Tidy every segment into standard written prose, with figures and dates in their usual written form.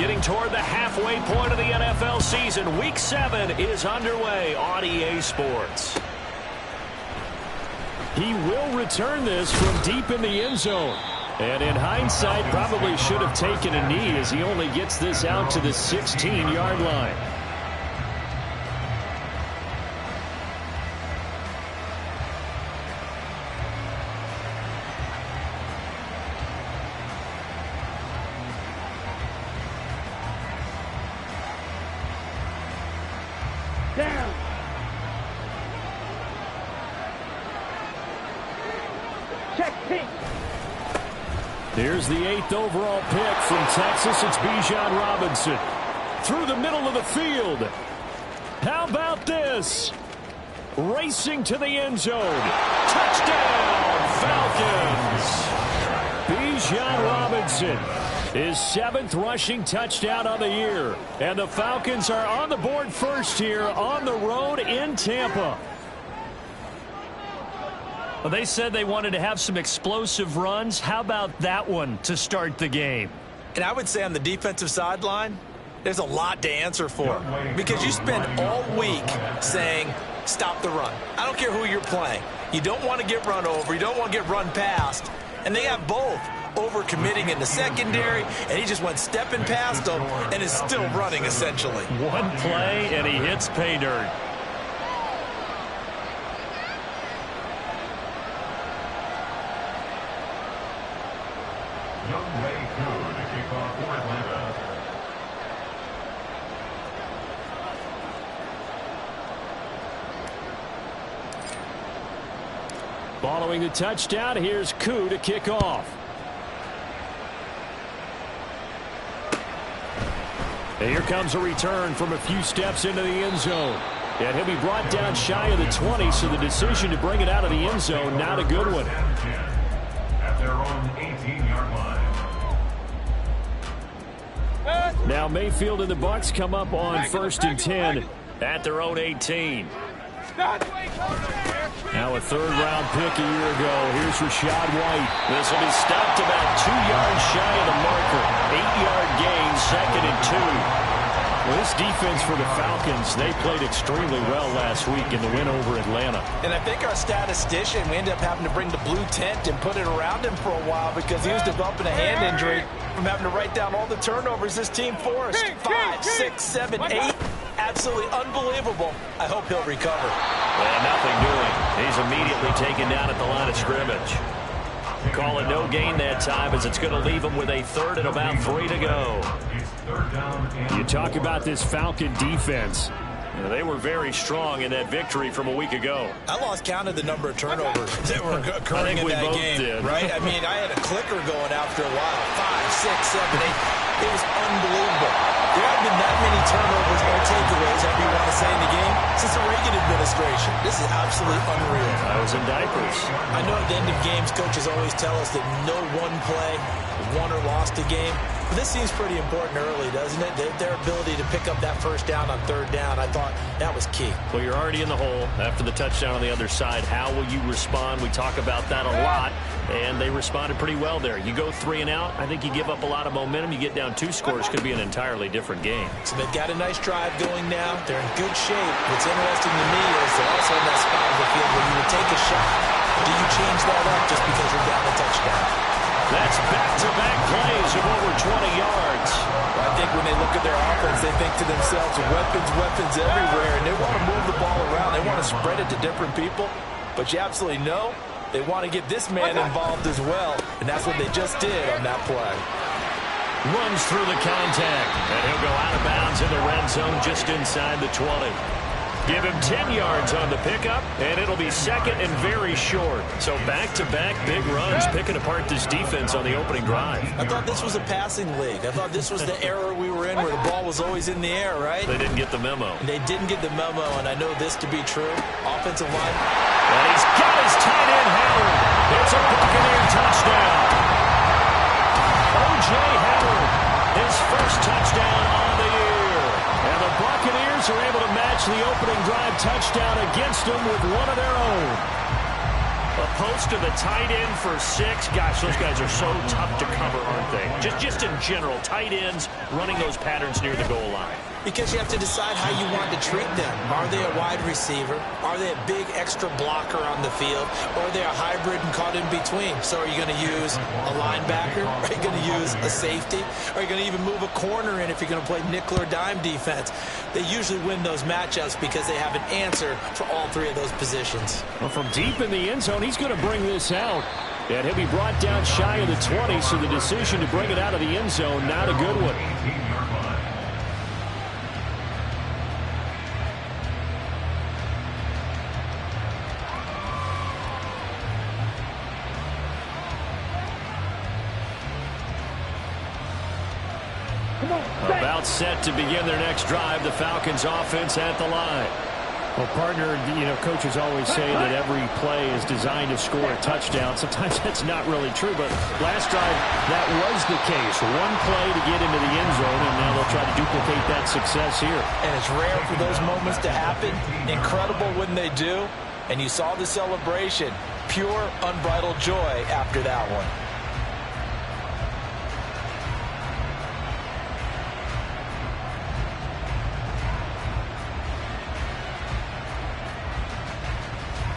Getting toward the halfway point of the NFL season. Week 7 is underway on EA Sports. He will return this from deep in the end zone. And in hindsight, probably should have taken a knee as he only gets this out to the 16-yard line. Down. Check pink. Here's the 8th overall pick from Texas. It's Bijan Robinson. Through the middle of the field. How about this? Racing to the end zone. Touchdown, Falcons. Bijan Robinson. His 7th rushing touchdown of the year. And the Falcons are on the board first here on the road in Tampa. Well, they said they wanted to have some explosive runs. How about that one to start the game? And I would say on the defensive sideline, there's a lot to answer for. Because you spend all week saying, stop the run. I don't care who you're playing. You don't want to get run over. You don't want to get run past. And they have both. Over-committing in the secondary, and he just went stepping past them and is still running, essentially. One play, and he hits pay dirt. Following the touchdown, here's Koo to kick off. And here comes a return from a few steps into the end zone. And he'll be brought down shy of the 20, so the decision to bring it out of the end zone, not a good one. At their own 18-yard line. Now Mayfield and the Bucs come up on 1st and 10 at their own 18. Now a 3rd-round pick a year ago. Here's Rachaad White. This will be stopped about 2 yards shy of the marker. 8-yard gain, 2nd and 2. Well, this defense for the Falcons, they played extremely well last week in the win over Atlanta. And I think our statistician, we ended up having to bring the blue tent and put it around him for a while because he was developing a hand injury from having to write down all the turnovers this team forced. 5, 6, 7, 8. Absolutely unbelievable. I hope he'll recover. Well, nothing doing. He's immediately taken down at the line of scrimmage. Call it no gain that time as it's going to leave him with a 3rd and about 3 to go. You talk about this Falcon defense. They were very strong in that victory from a week ago. I lost count of the number of turnovers that were occurring in that game. Did. Right? I mean, I had a clicker going after a while. 5, 6, 7, 8. It was unbelievable. There haven't been that many turnovers or takeaways, however you want to say, in the game since the Reagan administration. This is absolutely unreal. I was in diapers. I know at the end of games, coaches always tell us that no one play won or lost a game. But this seems pretty important early, doesn't it? Their ability to pick up that 1st down on 3rd down, I thought that was key. Well, you're already in the hole after the touchdown on the other side. How will you respond? We talk about that a lot, and they responded pretty well there. You go 3 and out, I think you give up a lot of momentum. You get down 2 scores, could be an entirely different game. So they've got a nice drive going now. They're in good shape. What's interesting to me is they're also in that spot of the field where you would take a shot. Do you change that up just because you're down a touchdown? That's back-to-back plays of over 20 yards. I think when they look at their offense, they think to themselves, weapons everywhere, and they want to move the ball around. They want to spread it to different people. But you absolutely know they want to get this man involved as well, and that's what they just did on that play. Runs through the contact, and he'll go out of bounds in the red zone just inside the 20. Give him 10 yards on the pickup, and it'll be 2nd and very short. So back-to-back big runs, picking apart this defense on the opening drive. I thought this was a passing league. I thought this was the era we were in where the ball was always in the air, right? They didn't get the memo. And they didn't get the memo, and I know this to be true. Offensive line. And he's got his tight end hammered. It's a Buccaneer touchdown. O.J. Howard, his 1st touchdown on the year. And the Buccaneers are able to match the opening drive touchdown against them with one of their own. A post to the tight end for 6. Gosh, those guys are so tough to cover, aren't they? Just in general, tight ends running those patterns near the goal line. Because you have to decide how you want to treat them. Are they a wide receiver? Are they a big extra blocker on the field? Or are they a hybrid and caught in between? So are you going to use a linebacker? Are you going to use a safety? Are you going to even move a corner in if you're going to play nickel or dime defense? They usually win those matchups because they have an answer for all three of those positions. Well, from deep in the end zone, he's going to bring this out. And he'll be brought down shy of the 20, so the decision to bring it out of the end zone, not a good one. About set to begin their next drive, the Falcons offense at the line. Well, partner, coaches always say that every play is designed to score a touchdown. Sometimes that's not really true, but last drive, that was the case. One play to get into the end zone, and now they'll try to duplicate that success here. And it's rare for those moments to happen. Incredible when they do. And you saw the celebration. Pure, unbridled joy after that one.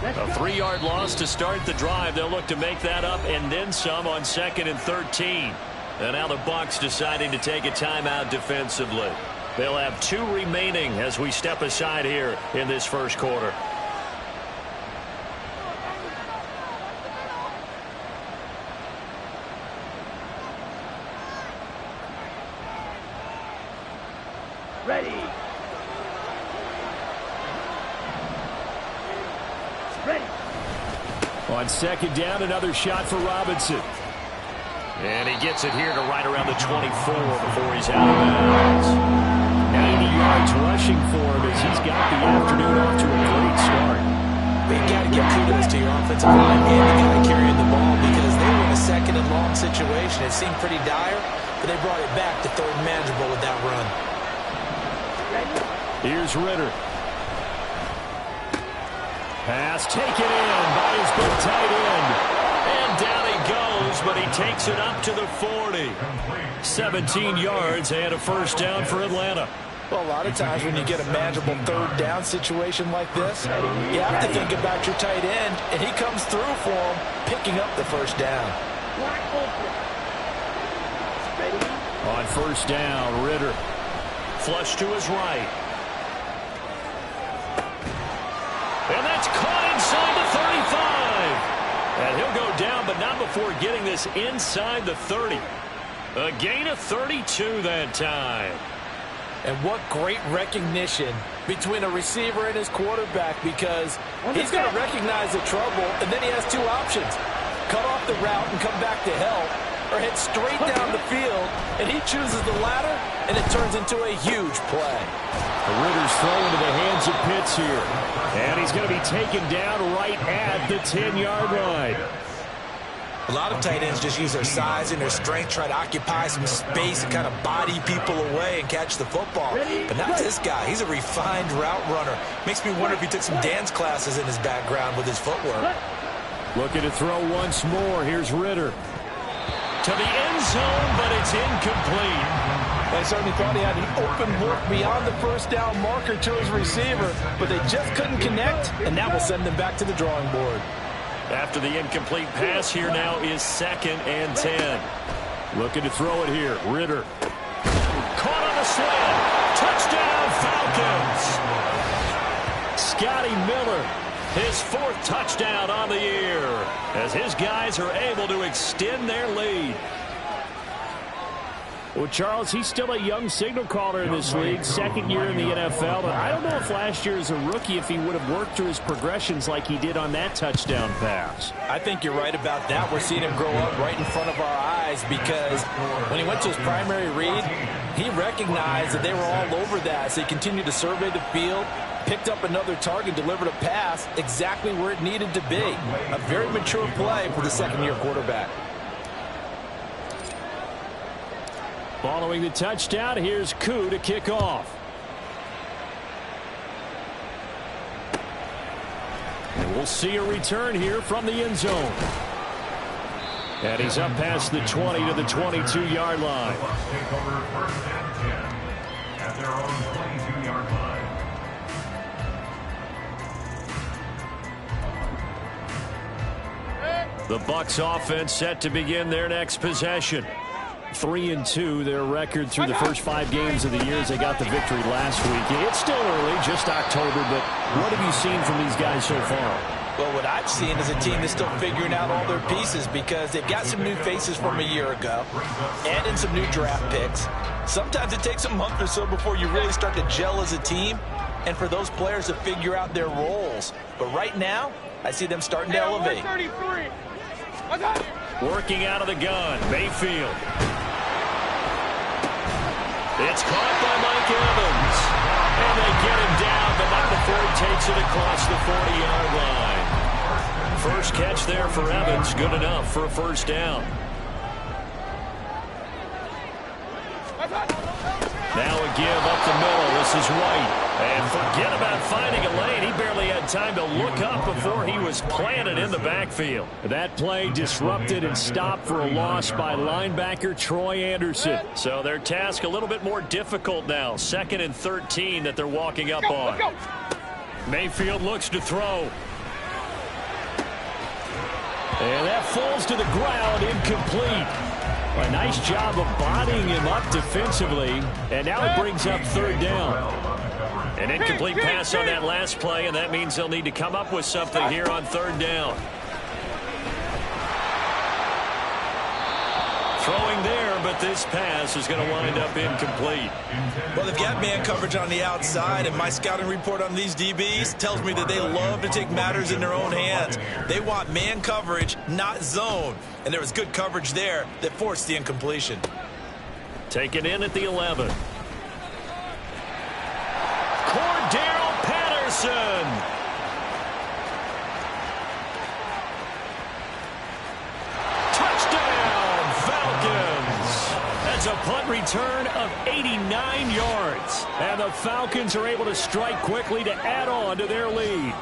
A 3-yard loss to start the drive. They'll look to make that up and then some on 2nd and 13. And now the Bucs deciding to take a timeout defensively. They'll have 2 remaining as we step aside here in this first quarter. Ready. Ready. On 2nd down, another shot for Robinson. And he gets it here to right around the 24 before he's out of bounds. 90 yards rushing for him as he's got the afternoon off to a great start. But you got to give kudos to your offensive line and the guy carrying the ball because they were in a 2nd and long situation. It seemed pretty dire, but they brought it back to 3rd and manageable with that run. Here's Ritter. Pass taken in by his big tight end. And down he goes, but he takes it up to the 40. 17 yards and a first down for Atlanta. Well, a lot of times when you get a manageable 3rd down situation like this, you have to think about your tight end, and he comes through for him, picking up the first down. On 1st down, Ritter. Flush to his right. And that's caught inside the 35. And he'll go down, but not before getting this inside the 30. A gain of 32 that time. And what great recognition between a receiver and his quarterback, because he's going to recognize the trouble, and then he has 2 options. Cut off the route and come back to help, or head straight down the field, and he chooses the latter, and it turns into a huge play. Ritter's throw into the hands of Pitts here. And he's going to be taken down right at the 10-yard line. A lot of tight ends just use their size and their strength, try to occupy some space and kind of body people away and catch the football. But not this guy. He's a refined route runner. Makes me wonder if he took some dance classes in his background with his footwork. Looking to throw once more. Here's Ritter. To the end zone, but it's incomplete. They certainly thought he had an open look beyond the first down marker to his receiver, but they just couldn't connect, and that will send them back to the drawing board. After the incomplete pass, here now is 2nd and 10. Looking to throw it here. Ritter. Caught on the slant. Touchdown, Falcons. Scotty Miller. His 4th touchdown on the year as his guys are able to extend their lead. Well, Charles, he's still a young signal caller in this league, 2nd year in the NFL. But I don't know if last year as a rookie if he would have worked through his progressions like he did on that touchdown pass. I think you're right about that. We're seeing him grow up right in front of our eyes because when he went to his primary read, he recognized that they were all over that. So he continued to survey the field, picked up another target, delivered a pass exactly where it needed to be. A very mature play for the 2nd-year quarterback. Following the touchdown, here's Koo to kick off. And we'll see a return here from the end zone. And he's up past the 20 to the 22-yard line. The Bucs take over 1st and 10 at their own 22-yard line. The Bucs offense set to begin their next possession. 3-2, their record through the first 5 games of the year as they got the victory last week. It's still early, just October, but what have you seen from these guys so far? Well, what I've seen is a team that's still figuring out all their pieces because they've got some new faces from a year ago and in some new draft picks. Sometimes it takes a month or so before you really start to gel as a team and for those players to figure out their roles. But right now, I see them starting to elevate. Working out of the gun, Mayfield. It's caught by Mike Evans. And they get him down, but not before he takes it across the 40-yard line. First catch there for Evans, good enough for a first down. Now a give up the middle. This is White. And forget about finding a lane. He barely had time to look up before he was planted in the backfield. That play disrupted and stopped for a loss by linebacker Troy Anderson. So their task a little bit more difficult now. 2nd and 13 that they're walking up on. Mayfield looks to throw. And that falls to the ground, incomplete. A nice job of bodying him up defensively. And now it brings up 3rd down. An incomplete pass on that last play, and that means they'll need to come up with something here on 3rd down. Throwing there, but this pass is going to wind up incomplete. Well, they've got man coverage on the outside, and my scouting report on these DBs tells me that they love to take matters in their own hands. They want man coverage, not zone. And there was good coverage there that forced the incompletion. Taken in at the 11. Cordell Patterson. Touchdown, Falcons. That's a punt return of 89 yards. And the Falcons are able to strike quickly to add on to their lead.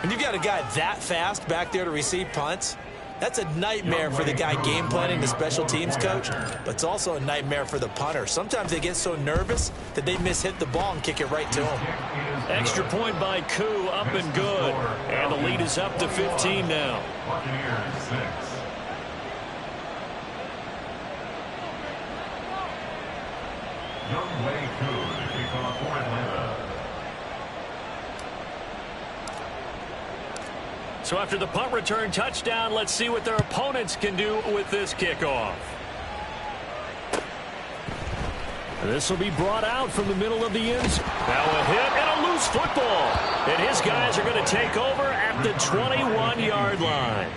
When you've got a guy that fast back there to receive punts, that's a nightmare for the guy game planning, the special teams coach, but it's also a nightmare for the punter. Sometimes they get so nervous that they mishit the ball and kick it right to him. Extra point by Koo, up and good. And the lead is up to 15 now. Buccaneers 6. Young Wei Koo to kick off for Atlanta. So after the punt return touchdown, let's see what their opponents can do with this kickoff. This will be brought out from the middle of the end zone. Now a hit and a loose football. And his guys are going to take over at the 21-yard line.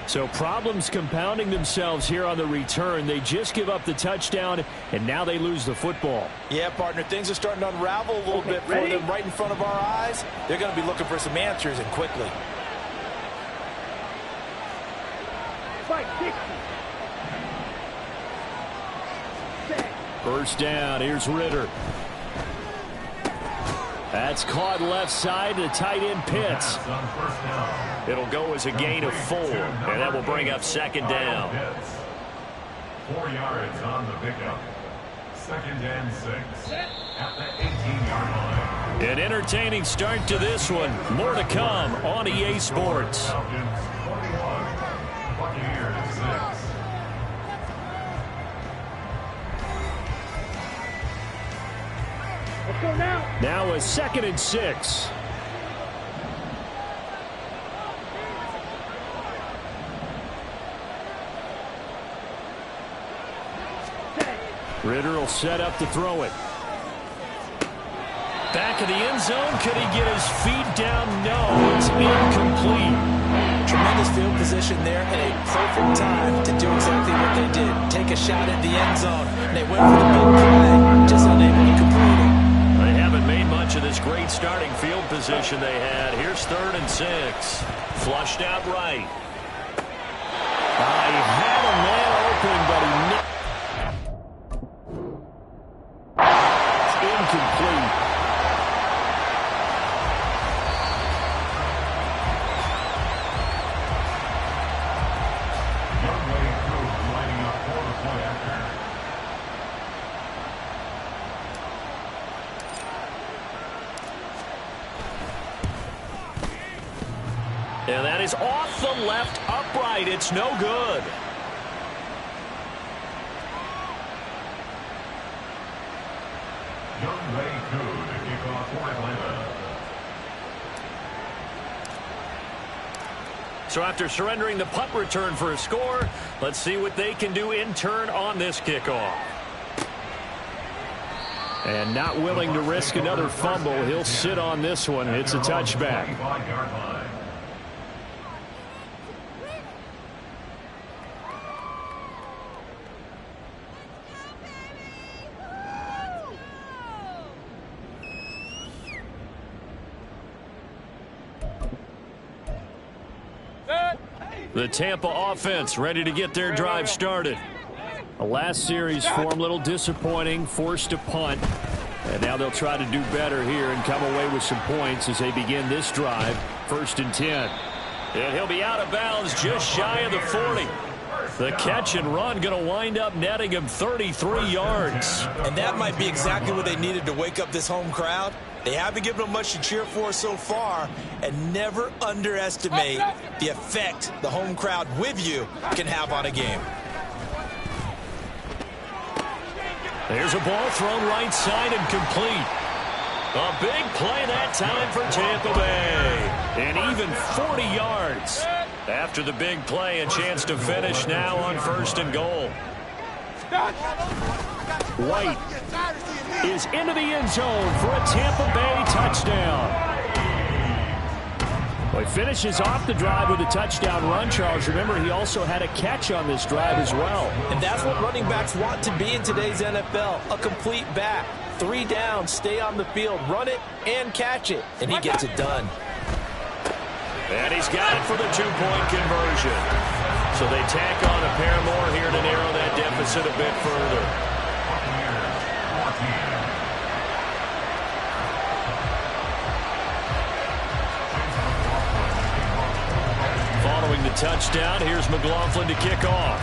So problems compounding themselves here on the return. They just give up the touchdown, and now they lose the football. Yeah, partner, things are starting to unravel a little bit for them right in front of our eyes. They're going to be looking for some answers, and quickly. First down, here's Ritter. That's caught left side to tight end Pitts. It'll go as a gain of 4, and that will bring up 2nd down. 4 yards on the pickup. 2nd and 6 at the 18-yard line. An entertaining start to this one. More to come on EA Sports. Falcons 41, Buccaneers 6. Let's go now. Now a 2nd and 6. Ritter will set up to throw it. Back of the end zone. Could he get his feet down? No, it's incomplete. Tremendous field position there and a perfect time to do exactly what they did. Take a shot at the end zone. They went for the big play, just unable to complete it. They haven't made much of this great starting field position they had. Here's 3rd and 6. Flushed out right. He had a man open, but he missed. It's incomplete. And that is off the left upright. It's no good. Young Ray Koo to kick off for Atlanta. So after surrendering the punt return for a score, let's see what they can do in turn on this kickoff. And not willing to risk another fumble, he'll sit on this one. It's a touchback. 25-yard line. The Tampa offense ready to get their drive started. The last series for him, a little disappointing, forced to punt. And now they'll try to do better here and come away with some points as they begin this drive. 1st and 10. And he'll be out of bounds just shy of the 40. The catch and run going to wind up netting him 33 yards. And that might be exactly what they needed to wake up this home crowd. They haven't given them much to cheer for so far, and never underestimate the effect the home crowd with you can have on a game. There's a ball thrown right side and complete. A big play that time for Tampa Bay. And even 40 yards. After the big play, a chance to finish now on 1st and goal. White is into the end zone for a Tampa Bay touchdown. Well, he finishes off the drive with a touchdown run, Charles. Remember, he also had a catch on this drive as well. And that's what running backs want to be in today's NFL, a complete back. 3 downs, stay on the field, run it, and catch it. And he gets it done. And he's got it for the 2-point conversion. So they tack on a pair more here to narrow that deficit a bit further. Following the touchdown, here's McLaughlin to kick off.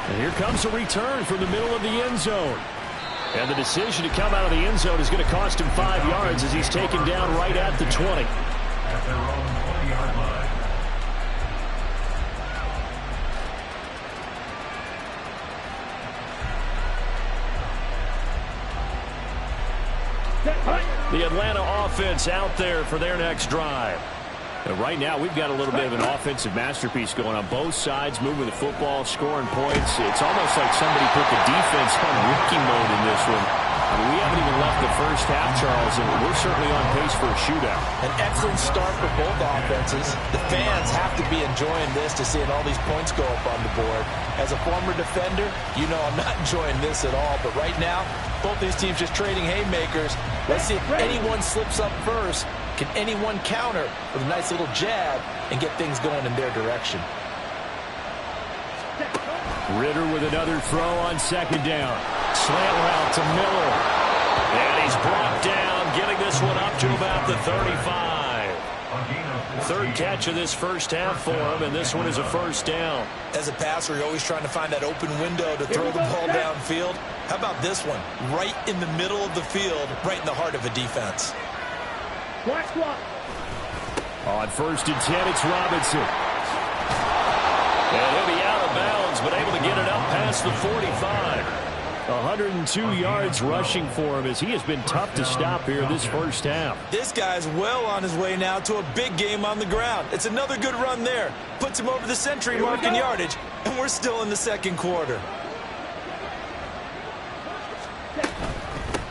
And here comes a return from the middle of the end zone. And the decision to come out of the end zone is going to cost him 5 yards as he's taken down right at the 20. At their own 20-yard line. The Atlanta offense out there for their next drive. And right now, we've got a little bit of an offensive masterpiece going on both sides, moving the football, scoring points. It's almost like somebody put the defense on rookie mode in this one. I mean, we haven't even left the first half, Charles, and we're certainly on pace for a shootout. An excellent start for both offenses. The fans have to be enjoying this to seeing all these points go up on the board. As a former defender, you know I'm not enjoying this at all. But right now, both these teams just trading haymakers. Let's see if anyone slips up first. Can anyone counter with a nice little jab and get things going in their direction? Ritter with another throw on 2nd down. Slant route to Miller. And he's brought down, getting this one up to about the 35. 3rd catch of this first half for him, and this one is a 1st down. As a passer, you're always trying to find that open window to throw the ball downfield. How about this one? Right in the middle of the field, right in the heart of a defense. On 1st and 10, it's Robinson. And he'll be out of bounds, but able to get it up past the 45. 102 yards rushing for him as he has been tough to stop here this first half. This guy's well on his way now to a big game on the ground. It's another good run there. Puts him over the century mark in yardage, and we're still in the 2nd quarter.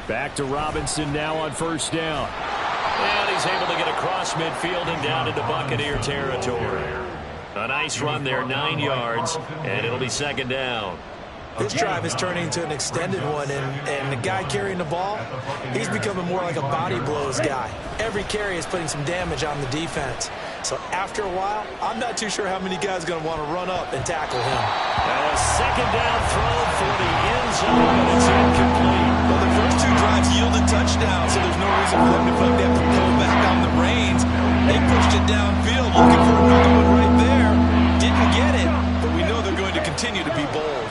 Back to Robinson now on 1st down. And he's able to get across midfield and down into Buccaneer territory. A nice run there, 9 yards, and it'll be 2nd down. This drive is turning into an extended one, and the guy carrying the ball, he's becoming more like a body blows guy. Every carry is putting some damage on the defense. So after a while, I'm not too sure how many guys are going to want to run up and tackle him. And a 2nd down throw for the end zone, and it's incomplete. Well, the first 2 drives yielded touchdowns, so there's no reason for them to feel like they have to pull back on the reins. They pushed it downfield, looking for another one right there. Didn't get it, but we know they're going to continue to be bold.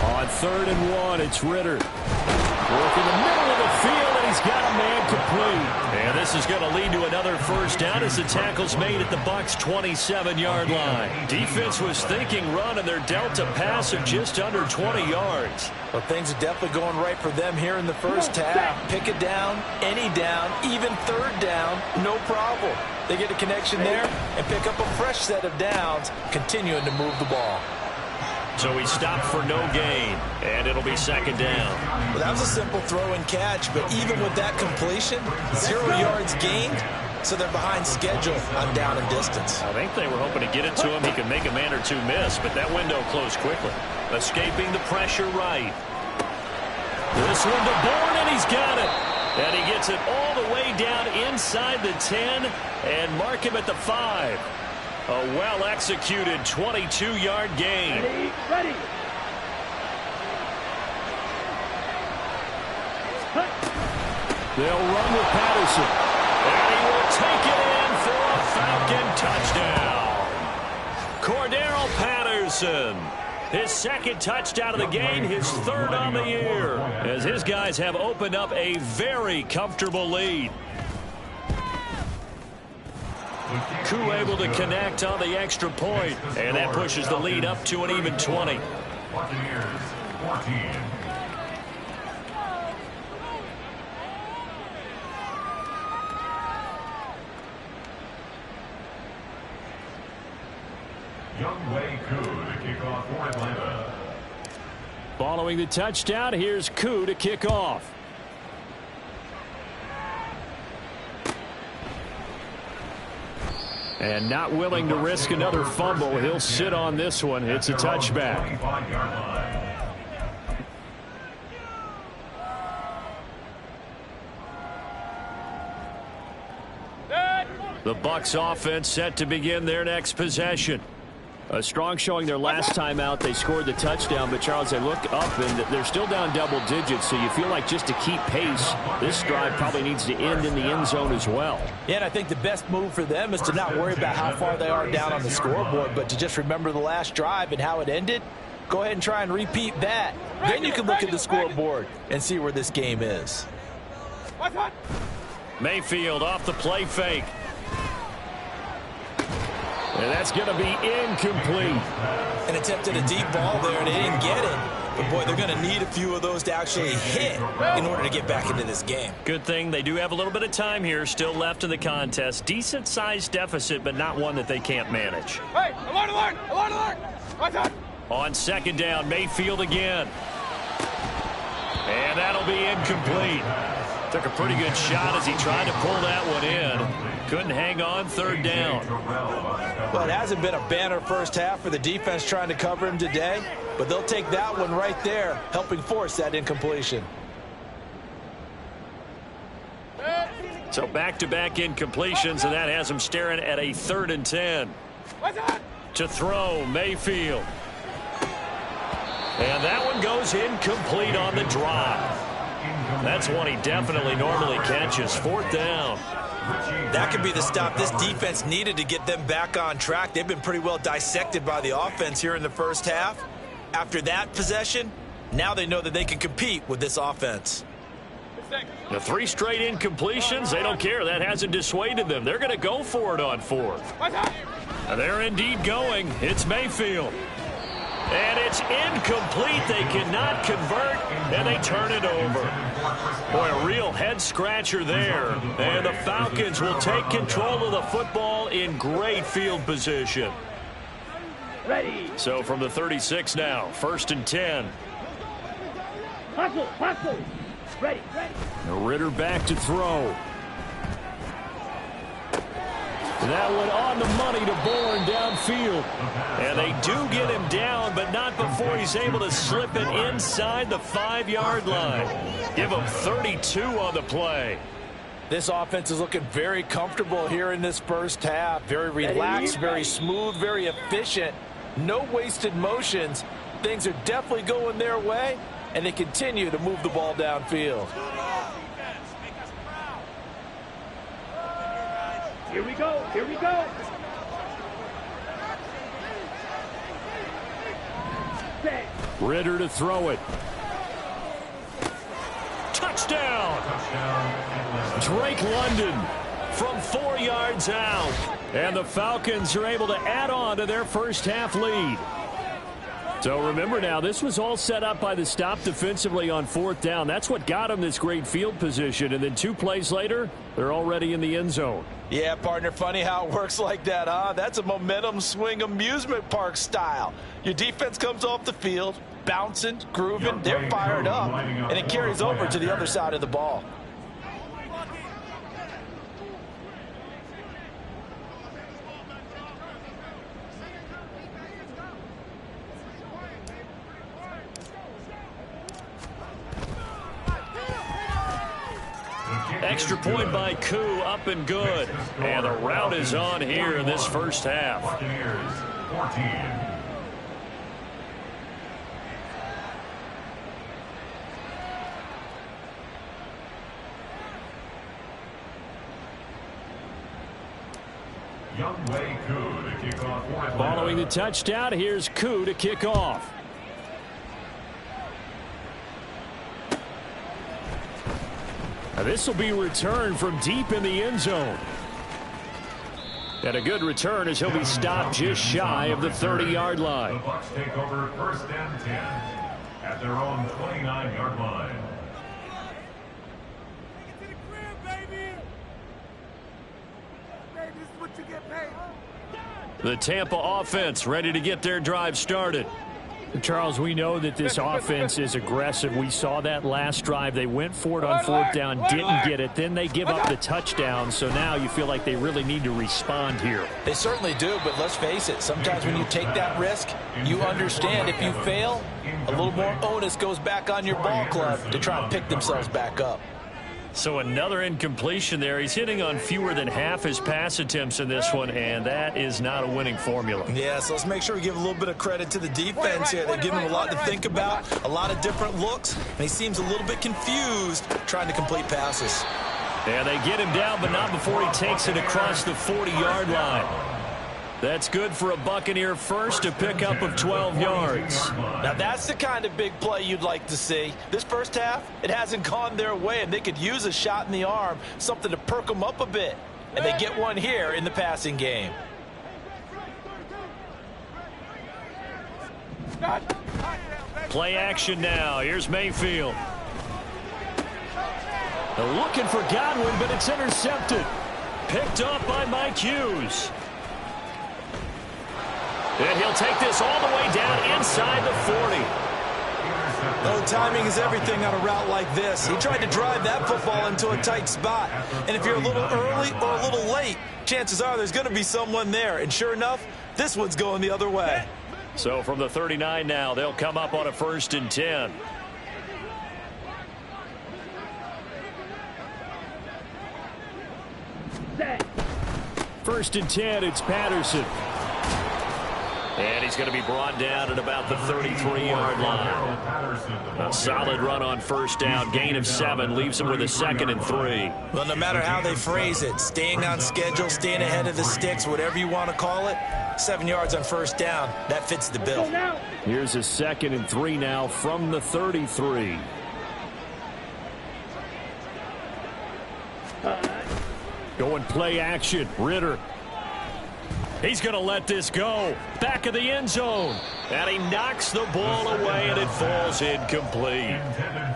On 3rd 3rd and 1. It's Ritter. Work in the middle of the field, and he's got a man complete. And this is going to lead to another first down as the tackle's made at the Bucs' 27-yard line. Defense was thinking run, and they're dealt a pass of just under 20 yards. Well, things are definitely going right for them here in the first half. Pick a down, any down, even 3rd down, no problem. They get a connection there and pick up a fresh set of downs, continuing to move the ball. So he stopped for no gain, and it'll be 2nd down. Well, that was a simple throw and catch, but even with that completion, 0 yards gained, so they're behind schedule on down and distance. I think they were hoping to get it to him. He could make a man or two miss, but that window closed quickly. Escaping the pressure right. This one to Bourne, and he's got it. And he gets it all the way down inside the 10 and mark him at the 5. A well-executed 22-yard gain. Ready. They'll run with Patterson. And he will take it in for a Falcon touchdown. Cordero Patterson. His 2nd touchdown of the game, his 3rd on the year, as his guys have opened up a very comfortable lead. Koo able to connect on the extra point, and that pushes the lead up to an even 20. Buccaneers 14. Younghoe Koo to kick off for Atlanta. Following the touchdown, here's Koo to kick off. And not willing to risk another fumble. He'll sit on this one. It's a touchback. The Bucs offense set to begin their next possession. A strong showing their last time out. They scored the touchdown, but Charles, they look up and they're still down double digits, so you feel like just to keep pace, this drive probably needs to end in the end zone as well. Yeah, and I think the best move for them is to not worry about how far they are down on the scoreboard, but to just remember the last drive and how it ended. Go ahead and try and repeat that. Then you can look at the scoreboard and see where this game is. Mayfield off the play fake. And that's going to be incomplete. An attempt at a deep ball there, and they didn't get it. But, boy, they're going to need a few of those to actually hit in order to get back into this game. Good thing they do have a little bit of time here still left in the contest. Decent-sized deficit, but not one that they can't manage. Hey, alert, alert, alert, alert. Watch out. On 2nd down, Mayfield again. And that'll be incomplete. Took a pretty good shot as he tried to pull that one in. Couldn't hang on 3rd down. Well, it hasn't been a banner first half for the defense trying to cover him today, but they'll take that one right there, helping force that incompletion. So back-to-back incompletions, and that has him staring at a 3rd and 10. To throw, Mayfield. And that one goes incomplete on the drop. That's one he definitely normally catches. 4th down. That could be the stop this defense needed to get them back on track. They've been pretty well dissected by the offense here in the first half. After that possession, now they know that they can compete with this offense. The 3 straight incompletions, they don't care. That hasn't dissuaded them. They're going to go for it on 4th. And they're indeed going. It's Mayfield. And it's incomplete. They cannot convert, and they turn it over. Boy, a real head-scratcher there. And the Falcons will take control of the football in great field position. Ready. So from the 36 now, 1st and 10. Hustle, hustle. Ready, ready. Ritter back to throw. That one on the money to Bourne downfield. And they do get him down, but not before he's able to slip it inside the 5-yard line. Give him 32 on the play. This offense is looking very comfortable here in this first half. Very relaxed, very smooth, very efficient. No wasted motions. Things are definitely going their way, and they continue to move the ball downfield. Here we go, here we go. Set. Ritter to throw it. touchdown. Drake London from 4 yards out. And the Falcons are able to add on to their first half lead. So remember now, this was all set up by the stop defensively on 4th down. That's what got them this great field position. And then 2 plays later, they're already in the end zone. Yeah, partner, funny how it works like that, huh? That's a momentum swing amusement park style. Your defense comes off the field, bouncing, grooving, they're fired up, and it carries over to the other side of the ball. Extra point by Koo, up and good. And the route is on here in this first half. Buccaneers 14. Following the touchdown, here's Koo to kick off. Now this will be returned from deep in the end zone. And a good return as he'll be stopped just shy of the 30-yard line. The Bucs take over 1st and 10 at their own 29-yard line. The Tampa offense ready to get their drive started. Charles, we know that this offense is aggressive. We saw that last drive. They went for it on 4th down, didn't get it. Then they give up the touchdown. So now you feel like they really need to respond here. They certainly do, but let's face it. Sometimes when you take that risk, you understand if you fail, a little more onus goes back on your ball club to try and pick themselves back up. So another incompletion there. He's hitting on fewer than half his pass attempts in this one, and that is not a winning formula. Yeah, so let's make sure we give a little bit of credit to the defense here. They're giving him a lot to think about, a lot of different looks, and he seems a little bit confused trying to complete passes. And they get him down, but not before he takes it across the 40-yard line. That's good for a Buccaneer first, a pickup of 12 yards. Now that's the kind of big play you'd like to see. This first half, it hasn't gone their way, and they could use a shot in the arm, something to perk them up a bit. And they get one here in the passing game. Play action now. Here's Mayfield. They're looking for Godwin, but it's intercepted. Picked up by Mike Hughes. And he'll take this all the way down inside the 40. Oh, timing is everything on a route like this. He tried to drive that football into a tight spot. And if you're a little early or a little late, chances are there's going to be someone there. And sure enough, this one's going the other way. So from the 39 now, they'll come up on a 1st and 10. First and 10, it's Patterson. And he's going to be brought down at about the 33-yard line. A solid run on 1st down. Gain of 7 leaves him with a 2nd and 3. Well, no matter how they phrase it, staying on schedule, staying ahead of the sticks, whatever you want to call it, 7 yards on 1st down, that fits the bill. Here's a 2nd and 3 now from the 33. Going play action. Ritter. He's going to let this go. Back of the end zone. And he knocks the ball away, and it falls incomplete.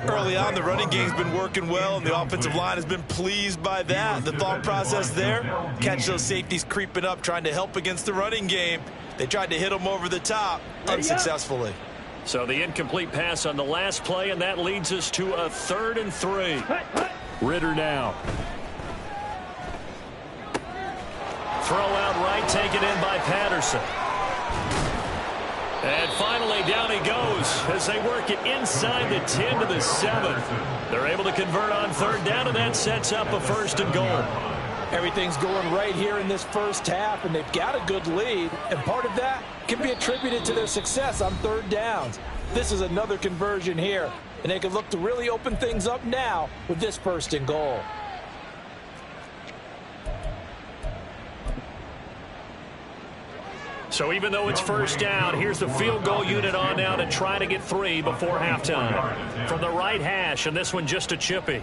Early on, the running game's been working well, and the offensive line has been pleased by that. The thought process there, catch those safeties creeping up, trying to help against the running game. They tried to hit him over the top, unsuccessfully. So the incomplete pass on the last play, and that leads us to a 3rd and 3. Ritter now. Throw out right, taken in by Patterson. And finally, down he goes as they work it inside the 10 to the 7. They're able to convert on 3rd down, and that sets up a 1st and goal. Everything's going right here in this first half, and they've got a good lead, and part of that can be attributed to their success on 3rd downs. This is another conversion here, and they can look to really open things up now with this 1st and goal. So even though it's first down, here's the field goal unit on now to try to get 3 before halftime. From the right hash, and this one just a chippy.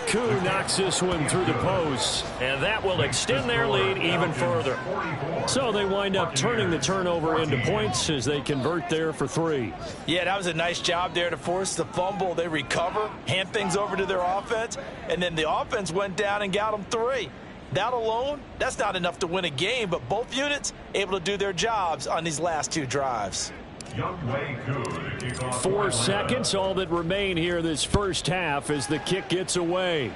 Koo knocks this one through the post, and that will extend their lead even further. So they wind up turning the turnover into points as they convert there for 3. Yeah, that was a nice job there to force the fumble. They recover, hand things over to their offense, and then the offense went down and got them 3. That alone, that's not enough to win a game, but both units able to do their jobs on these last 2 drives. 4 seconds, all that remain here this first half as the kick gets away.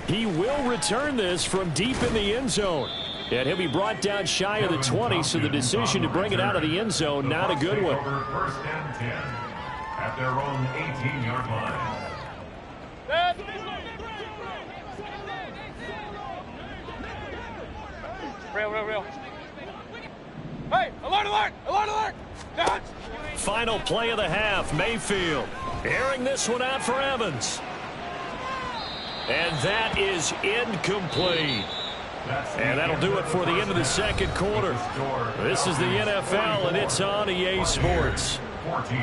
He will return this from deep in the end zone. And he'll be brought down shy of the 20, so the decision to bring it out of the end zone, not a good one. First and 10 at their own 18-yard line. Real. Hey, alert, alert, alert, alert! Dodge! Final play of the half, Mayfield airing this one out for Evans. And that is incomplete. And that'll do it for the end of the second quarter. This is the NFL, and it's on EA Sports. 14.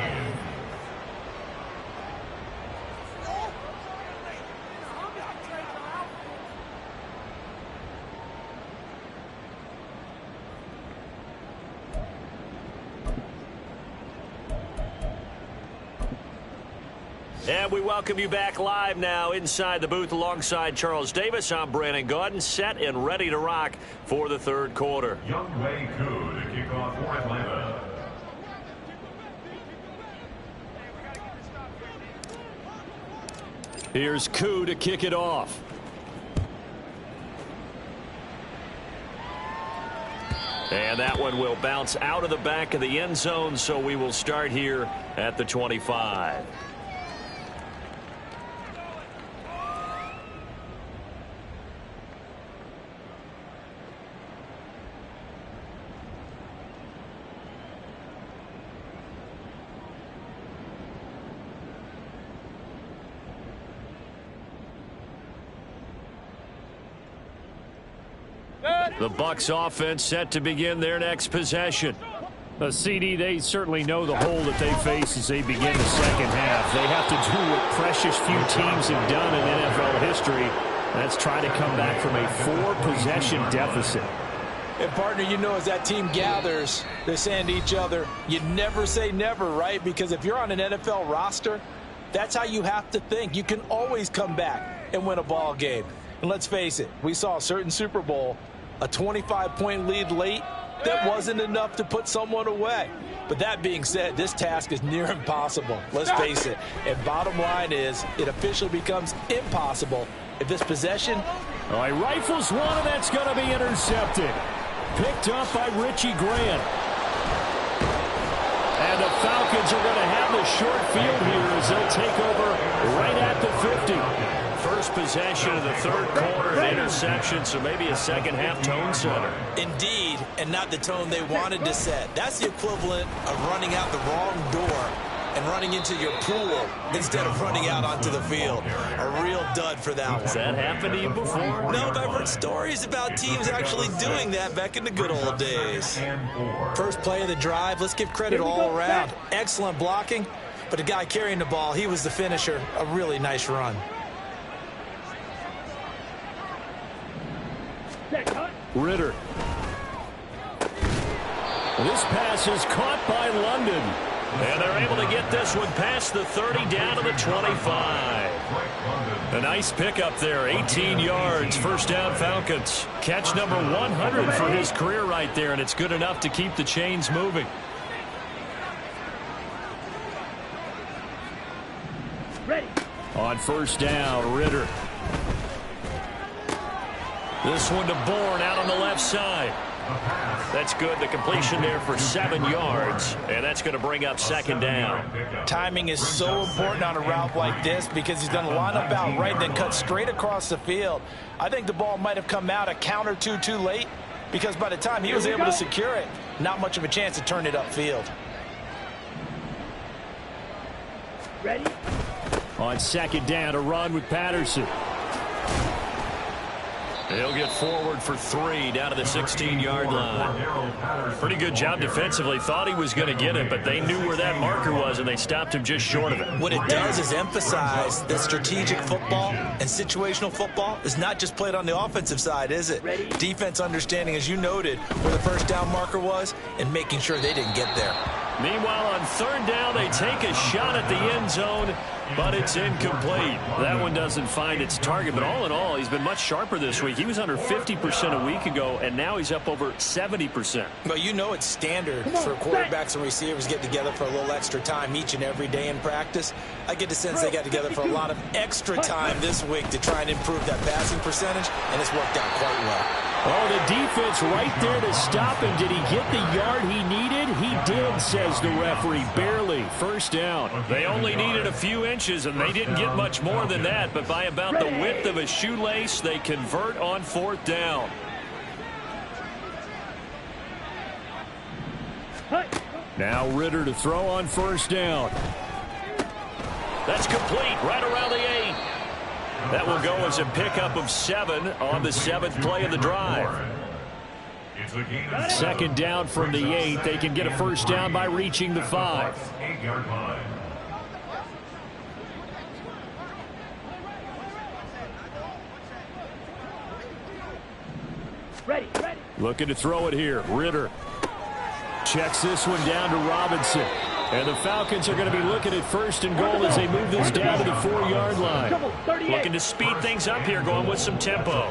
And we welcome you back live now inside the booth alongside Charles Davis. I'm Brandon Gaudin, set and ready to rock for the third quarter. Younghoe Koo to kick off for Atlanta. Here's Koo to kick it off. And that one will bounce out of the back of the end zone, so we will start here at the 25. The Bucs offense set to begin their next possession. CD, they certainly know the hole that they face as they begin the second half. They have to do what precious few teams have done in NFL history. That's try to come back from a 4-possession deficit. And, partner, you know, as that team gathers, they're saying to each other, you never say never, right? Because if you're on an NFL roster, that's how you have to think. You can always come back and win a ball game. And let's face it, we saw a certain Super Bowl, a 25-point lead late, that wasn't enough to put someone away. But that being said, this task is near impossible. Let's face it. And bottom line is, it officially becomes impossible if this possession... All right, rifles one, and that's going to be intercepted. Picked up by Richie Grant. And the Falcons are going to have the short field here as they'll take over right at the 50. First possession of the third quarter, an interception, so maybe a second-half tone setter. Indeed, and not the tone they wanted to set. That's the equivalent of running out the wrong door and running into your pool instead of running out onto the field. A real dud for that one. Has that happened to you before? No, but I've heard stories about teams actually doing that back in the good old days. First play of the drive, let's give credit all around. Excellent blocking, but the guy carrying the ball, he was the finisher. A really nice run. Ritter. This pass is caught by London. And they're able to get this one past the 30 down to the 25. A nice pickup there, 18 yards, first down Falcons. Catch number 100 for his career right there, and it's good enough to keep the chains moving. Ready. On first down, Ritter. This one to Bourne out on the left side. That's good. The completion there for 7 yards, and that's going to bring up second down. Timing is so important on a route like this because he's going to line up out right, then cut straight across the field. I think the ball might have come out a count or two too late because by the time he was able to secure it, not much of a chance to turn it upfield. Ready. On second down, a run with Patterson. He'll get forward for 3 down to the 16-yard line. Pretty good job defensively. Thought he was going to get it, but they knew where that marker was, and they stopped him just short of it. What it does is emphasize that strategic football and situational football is not just played on the offensive side, is it? Defense understanding, as you noted, where the first down marker was and making sure they didn't get there. Meanwhile, on third down, they take a shot at the end zone, but it's incomplete. That one doesn't find its target, but all in all, he's been much sharper this week. He was under 50% a week ago, and now he's up over 70%. Well, you know it's standard for quarterbacks and receivers get together for a little extra time each and every day in practice. I get the sense they got together for a lot of extra time this week to try and improve that passing percentage, and it's worked out quite well. Oh, the defense right there to stop him. Did he get the yard he needed? He did, says the referee. Barely. First down. They only needed a few inches, and they didn't get much more than that. But by about the width of a shoelace, they convert on fourth down. Now Ritter to throw on first down. That's complete right around the 8. That will go as a pickup of 7 on the 7th play of the drive. Second down from the 8. They can get a first down by reaching the 5. 8-yard line. Ready. Looking to throw it here. Ritter checks this one down to Robinson. And the Falcons are going to be looking at first and goal as they move this down to the 4-yard line. Looking to speed things up here, going with some tempo.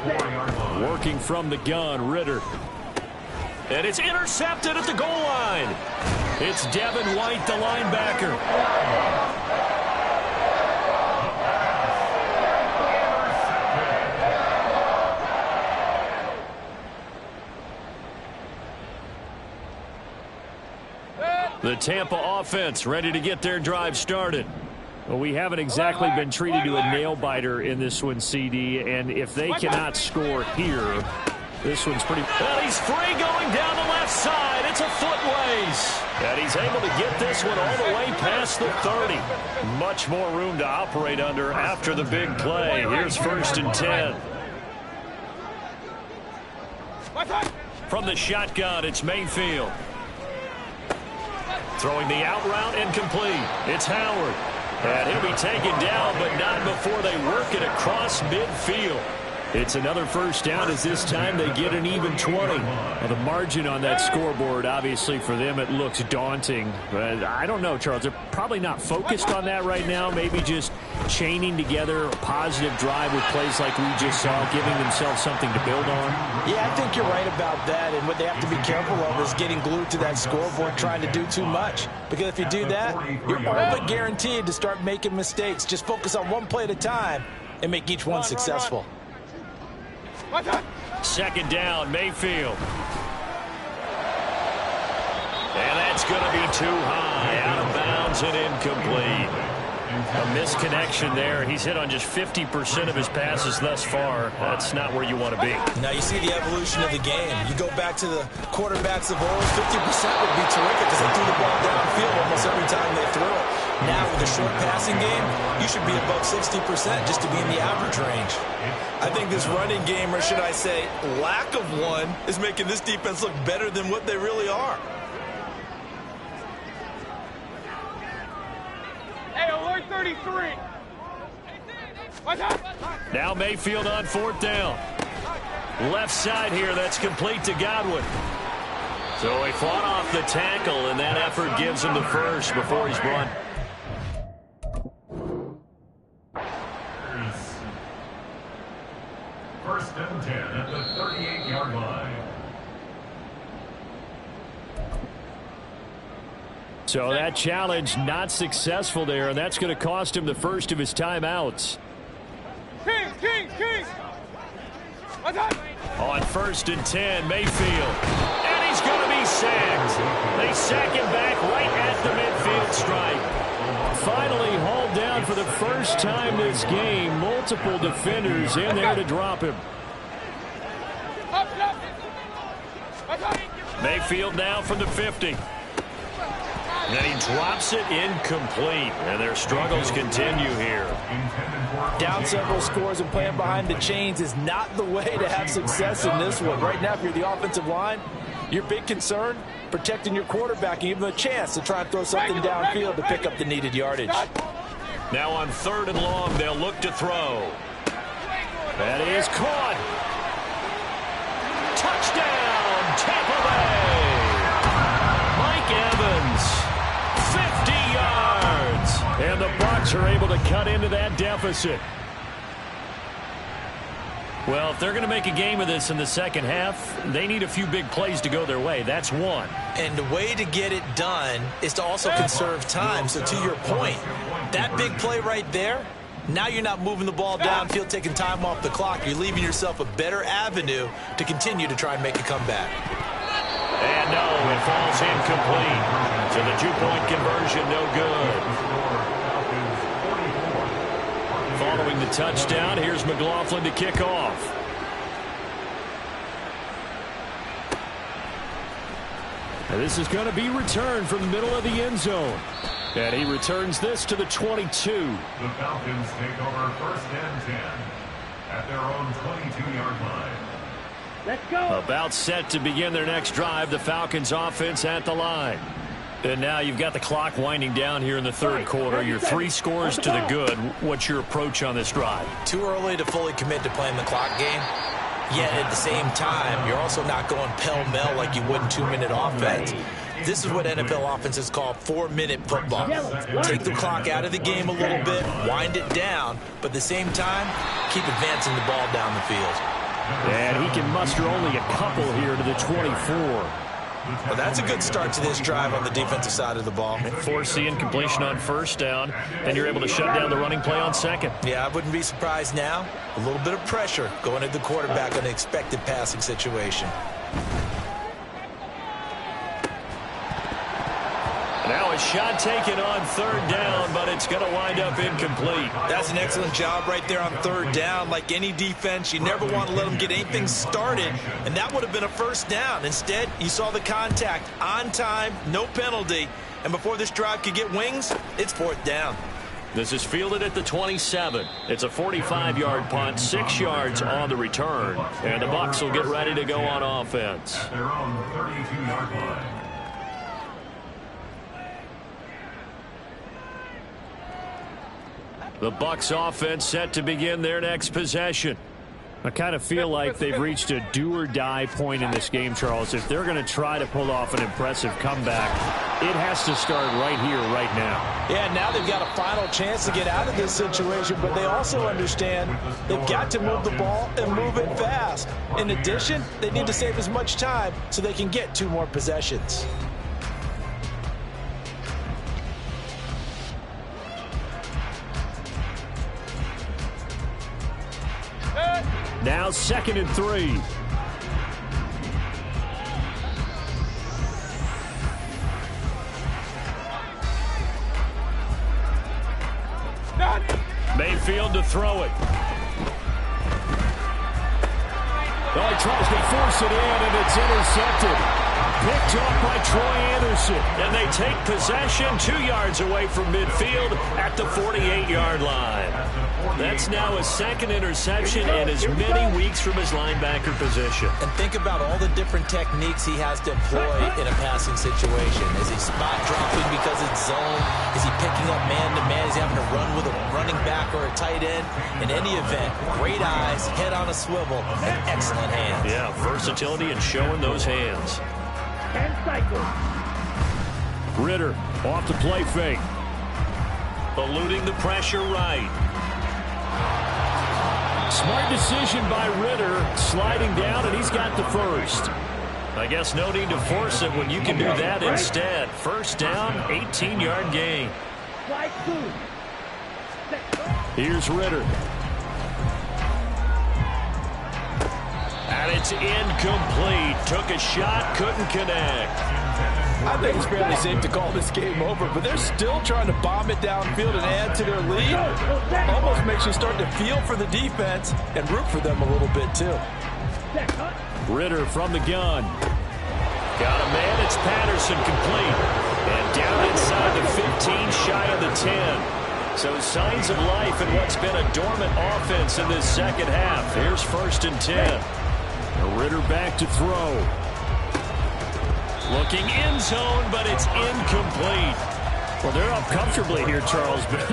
Working from the gun, Ritter. And it's intercepted at the goal line. It's Devin White, the linebacker. The Tampa offense ready to get their drive started. Well, we haven't exactly been treated to a nail-biter in this one, CD, and if they cannot score here, this one's pretty... Well, he's free going down the left side. It's a foot race. And he's able to get this one all the way past the 30. Much more room to operate under after the big play. Here's first and 10. From the shotgun, it's Mayfield. Throwing the out route incomplete. It's Howard. And he'll be taken down, but not before they work it across midfield. It's another first down as this time they get an even 20. Well, the margin on that scoreboard, obviously for them, it looks daunting. But I don't know, Charles. They're probably not focused on that right now. Maybe just chaining together a positive drive with plays like we just saw, giving themselves something to build on. Yeah, I think you're right about that. And what they have to be careful of is getting glued to that scoreboard trying to do too much. Because if you do that, you're all but guaranteed to start making mistakes. Just focus on one play at a time and make each one successful. Second down, Mayfield. And that's going to be too high. Out of bounds and incomplete. A misconnection there. He's hit on just 50% of his passes thus far. That's not where you want to be. Now you see the evolution of the game. You go back to the quarterbacks of old, 50% would be terrific because they threw the ball downfield almost every time they threw it. Now with the short passing game, you should be above 60% just to be in the average range. I think this running game, or should I say lack of one, is making this defense look better than what they really are. Hey, alert 33. Now Mayfield on fourth down. Left side here, that's complete to Godwin. So he fought off the tackle, and that effort gives him the first before he's brought. First and 10 at the 38-yard line. So that challenge not successful there, and that's going to cost him the first of his timeouts. King. On first and 10, Mayfield. And he's going to be sacked. They sack him back right at the midfield stripe. Finally hauled down for the first time this game. Multiple defenders in there to drop him. Mayfield now from the 50. And he drops it incomplete. And their struggles continue here. Down several scores and playing behind the chains is not the way to have success in this one. Right now, if you're the offensive line, your big concern, protecting your quarterback and give him a chance to try and throw something downfield to pick up the needed yardage. Now on 3rd and long, they'll look to throw. That is caught. Touchdown, Tampa Bay. Mike Evans, 50 yards. And the Bucs are able to cut into that deficit. Well, if they're going to make a game of this in the second half, they need a few big plays to go their way. That's one. And the way to get it done is to also conserve time. So to your point, that big play right there, now you're not moving the ball downfield, taking time off the clock. You're leaving yourself a better avenue to continue to try and make a comeback. And no, it falls incomplete. So the 2-point conversion, no good. Following the touchdown, here's McLaughlin to kick off. And this is going to be returned from the middle of the end zone. And he returns this to the 22. The Falcons take over 1st and 10 at their own 22-yard line. Let's go. About set to begin their next drive, the Falcons offense at the line. And now you've got the clock winding down here in the 3rd quarter. You're 3 scores to the good. What's your approach on this drive? Too early to fully commit to playing the clock game. Yet at the same time, you're also not going pell-mell like you would in 2-minute offense. This is what NFL offenses call 4-minute football. Take the clock out of the game a little bit, wind it down, but at the same time, keep advancing the ball down the field. And he can muster only a couple here to the 24. Well, that's a good start to this drive on the defensive side of the ball. Force the incompletion on 1st down, and you're able to shut down the running play on 2nd. Yeah, I wouldn't be surprised now. A little bit of pressure going at the quarterback on the expected passing situation. Now a shot taken on 3rd down, but it's going to wind up incomplete. That's an excellent job right there on 3rd down. Like any defense, you never want to let them get anything started, and that would have been a 1st down. Instead, you saw the contact on time, no penalty, and before this drive could get wings, it's 4th down. This is fielded at the 27. It's a 45-yard punt, 6 yards on the return, and the Bucs will get ready to go on offense. At their own 32-yard line. The Bucs offense set to begin their next possession. I kind of feel like they've reached a do-or-die point in this game, Charles. If they're going to try to pull off an impressive comeback, it has to start right here, right now. Yeah, now they've got a final chance to get out of this situation, but they also understand they've got to move the ball and move it fast. In addition, they need to save as much time so they can get 2 more possessions. Now 2nd and 3. Mayfield to throw it. Oh, he tries to force it in, and it's intercepted. Picked off by Troy Anderson. And they take possession 2 yards away from midfield at the 48-yard line. That's now his 2nd interception in as many weeks from his linebacker position. And think about all the different techniques he has to employ in a passing situation. Is he spot dropping because it's zone? Is he picking up man-to-man? Is he having to run with a running back or a tight end? In any event, great eyes, head on a swivel, and excellent hands. Yeah, versatility and showing those hands. And cycle. Ritter off the play fake. Eluding the pressure right. Smart decision by Ritter, sliding down, and he's got the 1st. I guess no need to force it when you can do that instead. 1st down, 18-yard gain. Slide 2. Here's Ritter. And it's incomplete. Took a shot, couldn't connect. I think it's fairly safe to call this game over, but they're still trying to bomb it downfield and add to their lead. Almost makes you start to feel for the defense and root for them a little bit, too. Ritter from the gun. Got a man. It's Patterson complete. And down inside the 15, shy of the 10. So signs of life in what's been a dormant offense in this second half. Here's 1st and 10. Ritter back to throw. Looking end zone, but it's incomplete. Well, they're up comfortably here, Charles, but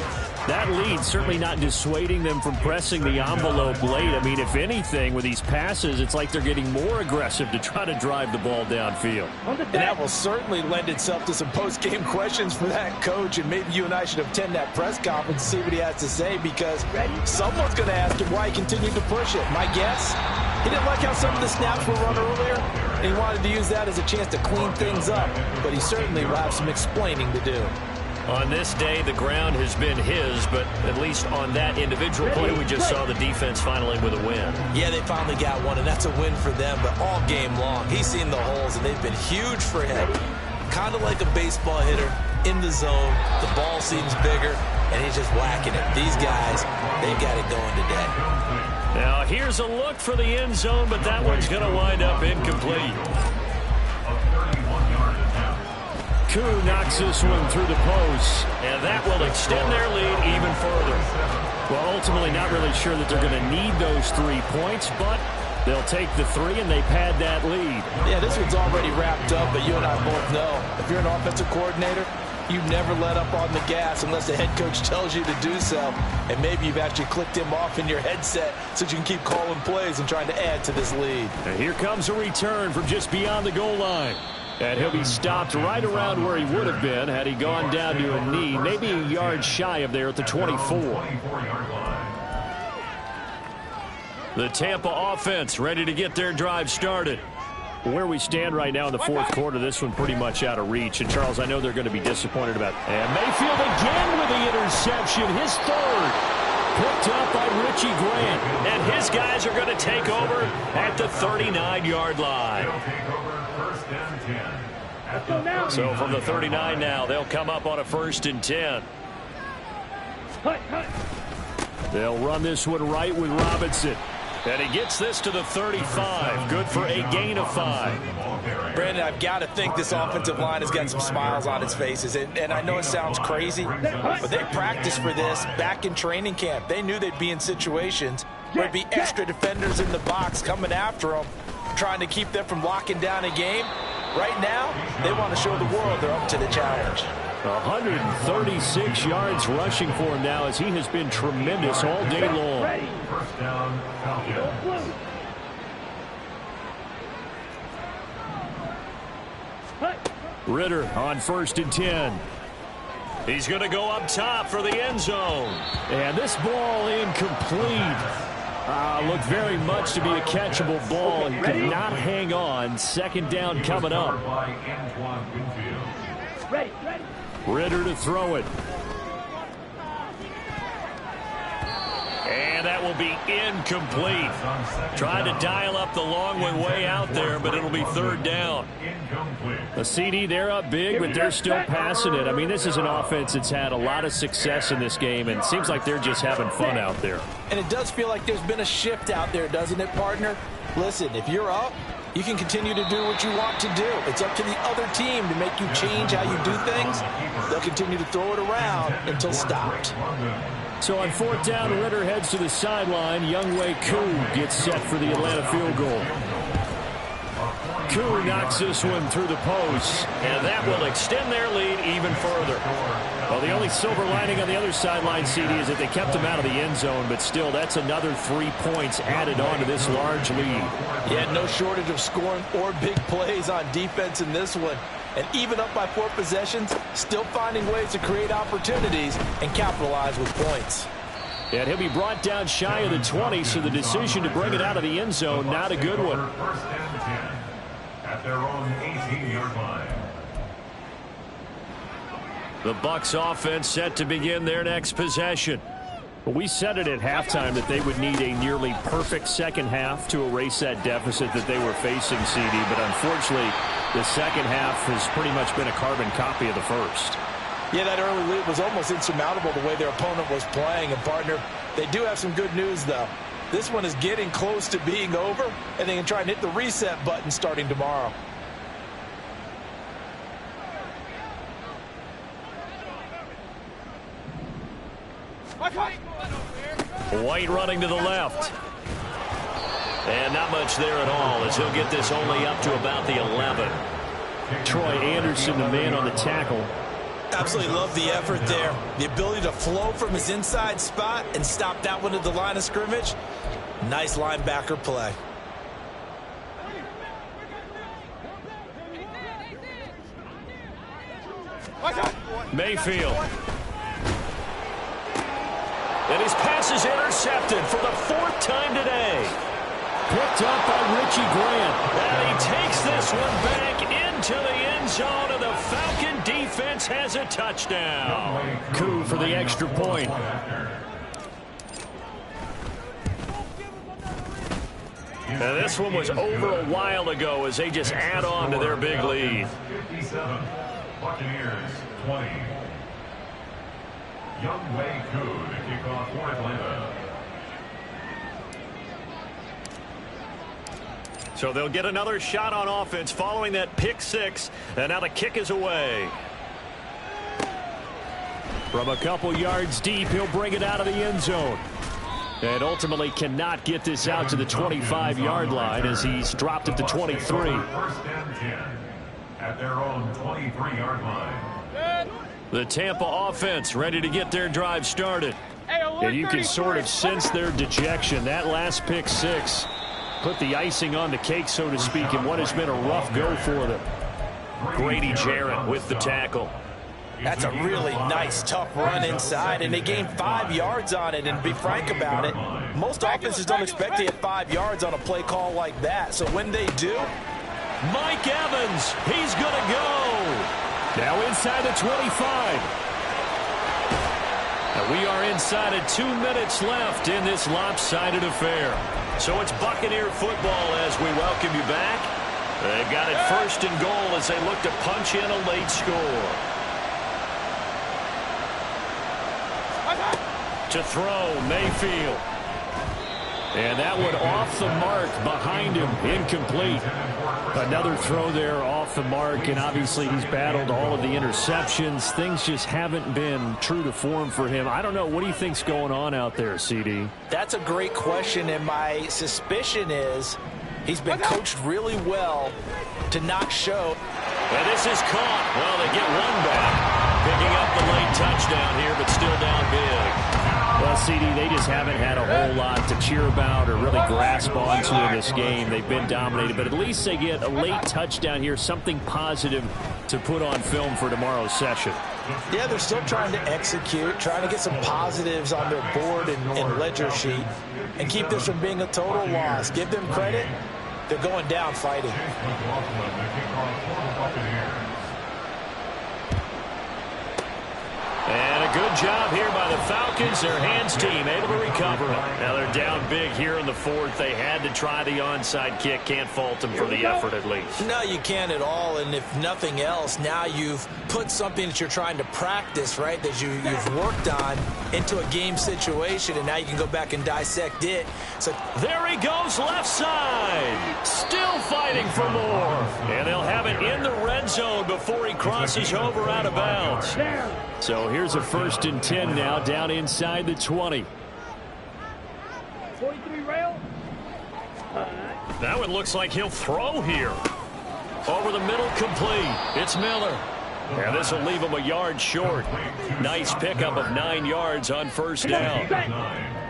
that lead certainly not dissuading them from pressing the envelope late. I mean, if anything, with these passes, it's like they're getting more aggressive to try to drive the ball downfield. And that will certainly lend itself to some post-game questions for that coach, and maybe you and I should attend that press conference and see what he has to say, because someone's going to ask him why he continued to push it. My guess, he didn't like how some of the snaps were run earlier, and he wanted to use that as a chance to clean things up, but he certainly will have some explaining to do. On this day, the ground has been his, but at least on that individual play, we just saw the defense finally with a win. Yeah, they finally got one, and that's a win for them, but all game long, he's seen the holes, and they've been huge for him. Kind of like a baseball hitter in the zone. The ball seems bigger, and he's just whacking it. These guys, they've got it going today. Now, here's a look for the end zone, but that one's going to wind up incomplete. Koo knocks this one through the post, and that will extend their lead even further. Well, ultimately not really sure that they're going to need those 3 points, but they'll take the 3 and they pad that lead. Yeah, this one's already wrapped up, but you and I both know if you're an offensive coordinator, you never let up on the gas unless the head coach tells you to do so. And maybe you've actually clicked him off in your headset so you can keep calling plays and trying to add to this lead. And here comes a return from just beyond the goal line. And he'll be stopped right around where he would have been had he gone down to a knee, maybe a yard shy of there at the 24. The Tampa offense ready to get their drive started. Where we stand right now in the fourth quarter, this one pretty much out of reach. And, Charles, I know they're going to be disappointed about that. And Mayfield again with the interception, his third. Picked up by Richie Grant. And his guys are going to take over at the 39-yard line. So from the 39 now, they'll come up on a 1st and 10. They'll run this one right with Robinson. And he gets this to the 35. Good for a gain of 5. Brandon, I've got to think this offensive line has got some smiles on its faces. And I know it sounds crazy, but they practiced for this back in training camp. They knew they'd be in situations where there'd be extra defenders in the box coming after them, trying to keep them from locking down a game. Right now, they want to show the world they're up to the challenge. 136 yards rushing for him now as he has been tremendous all day long. First down, Falcons. Ritter on 1st and 10. He's going to go up top for the end zone. And this ball incomplete. Looked very much to be a catchable ball and could not hang on. 2nd down coming up. Ritter to throw it. And that will be incomplete. Tried to dial up the long one way out there, but it'll be 3rd down. A CD, they're up big, but they're still passing it. I mean, this is an offense that's had a lot of success in this game, and it seems like they're just having fun out there. And it does feel like there's been a shift out there, doesn't it, partner? Listen, if you're up, you can continue to do what you want to do. It's up to the other team to make you change how you do things. They'll continue to throw it around until stopped. So on 4th down, Ritter heads to the sideline. Younghoe Koo gets set for the Atlanta field goal. Koo knocks this one through the post, and that will extend their lead even further. Well, the only silver lining on the other sideline, CD, is that they kept him out of the end zone, but still, that's another 3 points added on to this large lead. Yeah, no shortage of scoring or big plays on defense in this one. And even up by 4 possessions, still finding ways to create opportunities and capitalize with points. And he'll be brought down shy of the 20, so the decision to bring it out of the end zone, not a good one. 1st and 10 at their own 18-yard line. The Bucs offense set to begin their next possession. We said it at halftime that they would need a nearly perfect second half to erase that deficit that they were facing, CD, but unfortunately, the second half has pretty much been a carbon copy of the first. Yeah, that early lead was almost insurmountable the way their opponent was playing. And, partner, they do have some good news, though. This one is getting close to being over, and they can try and hit the reset button starting tomorrow. White running to the left. And not much there at all, as he'll get this only up to about the 11. Troy Anderson, the man on the tackle. Absolutely love the effort there. The ability to flow from his inside spot and stop that one at the line of scrimmage. Nice linebacker play. Mayfield. And his pass is intercepted for the 4th time today. Picked up by Richie Grant. And he takes this one back into the end zone, and the Falcon defense has a touchdown. Coup for the extra point. Now this one was over a while ago as they just add on to their big lead. 57, Buccaneers 20. Young Wei Koo to kick off for Atlanta. So they'll get another shot on offense following that pick 6, and now the kick is away. From a couple yards deep, he'll bring it out of the end zone. And ultimately cannot get this out to the 25-yard line as he's dropped at the 23. First and 10 at their own 23-yard line. The Tampa offense ready to get their drive started. And you can sort of sense their dejection. That last pick 6 put the icing on the cake, so to speak, in what has been a rough go for them. Grady Jarrett with the tackle. That's a really nice, tough run inside, and they gained 5 yards on it. And to be frank about it, most offenses don't expect to get 5 yards on a play call like that. So when they do, Mike Evans, he's going to go. Now inside the 25. And we are inside of 2 minutes left in this lopsided affair. So it's Buccaneer football as we welcome you back. They've got it 1st and goal as they look to punch in a late score. To throw, Mayfield. And that one off the mark behind him, incomplete. Another throw there off the mark, and obviously he's battled all of the interceptions. Things just haven't been true to form for him. I don't know, what do you think's going on out there, CD? That's a great question, and my suspicion is he's been coached really well to not show. And this is caught. Well, they get one back. Picking up the late touchdown here, but still down big. Well, CD, they just haven't had a whole lot to cheer about or really grasp onto in this game. They've been dominated, but at least they get a late touchdown here, something positive to put on film for tomorrow's session. Yeah, they're still trying to execute, trying to get some positives on their board and ledger sheet, and keep this from being a total loss. Give them credit. They're going down fighting. And a good job here by the Falcons. Their hands team able to recover it. Now they're down big here in the 4th. They had to try the onside kick. Can't fault them for the effort at least. No, you can't at all. And if nothing else, now you've put something that you're trying to practice, right, that you've worked on into a game situation, and now you can go back and dissect it. So there he goes, left side. Still fighting for more. And they'll have it in the red zone before he crosses over out of bounds. So here's a 1st and 10 now, down inside the 20. 43 rail. That one looks like he'll throw here. Over the middle, complete. It's Miller. And this will leave him a yard short. Nice pickup of 9 yards on 1st down.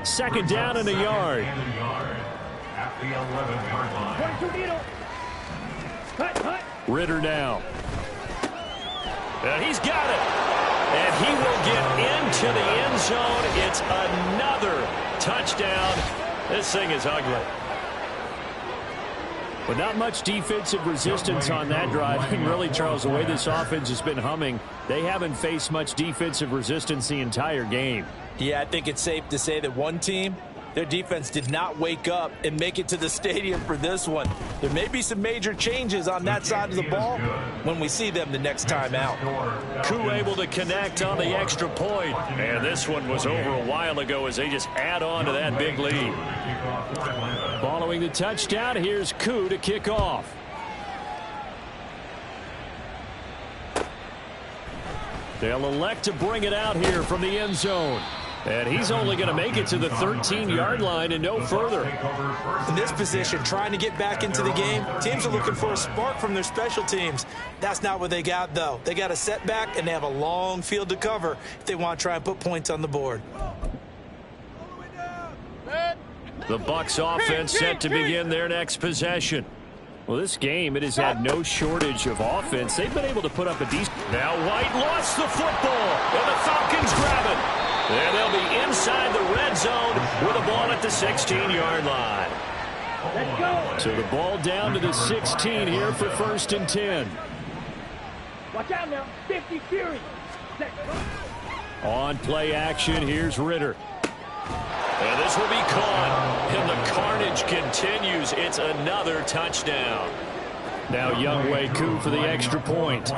2nd down and a yard. At the 11-yard line. Ritter now. And he's got it. And he will get into the end zone. It's another touchdown. This thing is ugly. But not much defensive resistance on that drive. And really, Charles, the way this offense has been humming, they haven't faced much defensive resistance the entire game. Yeah, I think it's safe to say that one team, their defense did not wake up and make it to the stadium for this one. There may be some major changes on that side of the ball when we see them the next time out. Koo able to connect on the extra point. And this one was over a while ago as they just add on to that big lead. Following the touchdown, here's Koo to kick off. They'll elect to bring it out here from the end zone. And he's only going to make it to the 13-yard line and no further. In this position, trying to get back into the game, teams are looking for a spark from their special teams. That's not what they got, though. They got a setback, and they have a long field to cover if they want to try and put points on the board. The Bucs offense set to begin their next possession. Well, this game, it has had no shortage of offense. They've been able to put up a decent... Now White lost the football, and the Falcons grab it. And they'll be inside the red zone with a ball at the 16-yard line. Let's go. So the ball down to the 16 here for 1st and 10. Watch out now. 50 Fury. Set. On play action, here's Ritter. And this will be caught, and the carnage continues. It's another touchdown. Now Younghoe Koo for the extra point.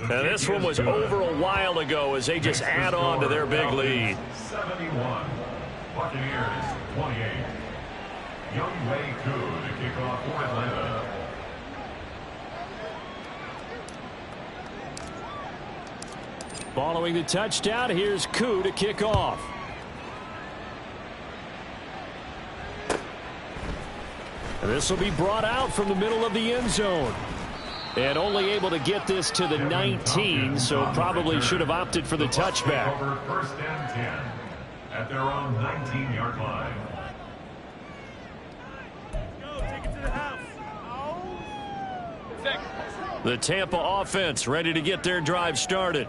And this one was over a while ago as they just add on to their big lead. 71. Buccaneers 28. Younghoe Koo to kick off for Atlanta. Following the touchdown, here's Koo to kick off. And this will be brought out from the middle of the end zone. And only able to get this to the 19, so probably should have opted for the touchback. 1st and 10 at their own 19-yard line. The Tampa offense ready to get their drive started.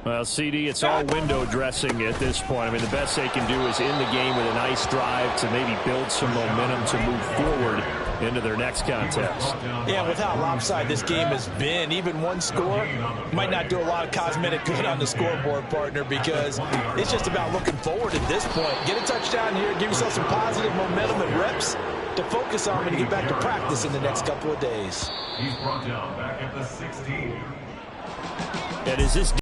Well, CD, it's all window dressing at this point. I mean, the best they can do is in the game with a nice drive to maybe build some momentum to move forward into their next contest. Yeah, with how lopsided this game has been, even one score might not do a lot of cosmetic good on the scoreboard, partner, because it's just about looking forward at this point. Get a touchdown here, give yourself some positive momentum and reps to focus on when you get back to practice in the next couple of days. He's brought down back at the 16. And is this